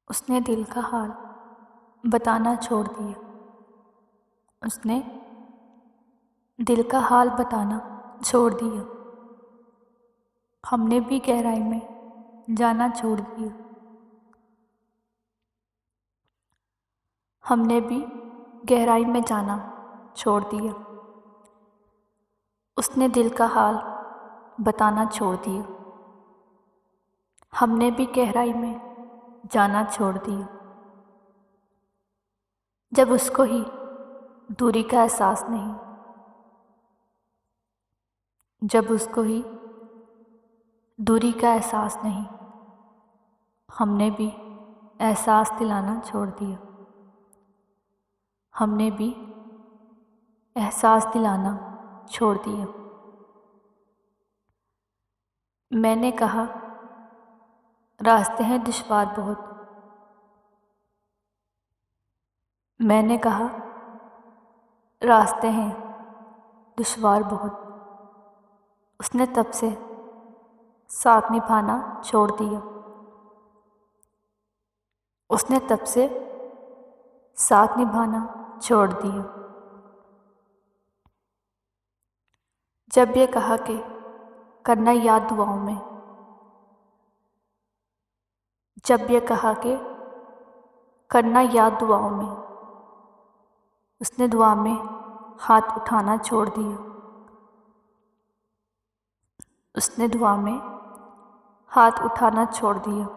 उसने दिल का हाल बताना छोड़ दिया। उसने दिल का हाल बताना छोड़ दिया। हमने भी गहराई में जाना छोड़ दिया। हमने भी गहराई में जाना छोड़ दिया। उसने दिल का हाल बताना छोड़ दिया। हमने भी गहराई में जाना छोड़ दिया। जब उसको ही दूरी का एहसास नहीं, जब उसको ही दूरी का एहसास नहीं, हमने भी एहसास दिलाना छोड़ दिया। हमने भी एहसास दिलाना छोड़ दिया। मैंने कहा रास्ते हैं दुश्वार बहुत। मैंने कहा रास्ते हैं दुश्वार बहुत। उसने तब से साथ निभाना छोड़ दिया। उसने तब से साथ निभाना छोड़ दिया। जब ये कहा कि करना याद दुआओं में, जब ये कहा कि करना याद दुआओं में, उसने दुआ में हाथ उठाना छोड़ दिया। उसने दुआ में हाथ उठाना छोड़ दिया।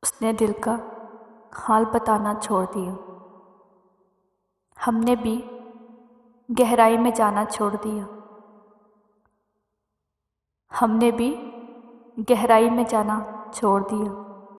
उसने दिल का हाल बताना छोड़ दिया। हमने भी गहराई में जाना छोड़ दिया। हमने भी गहराई में जाना छोड़ दिया।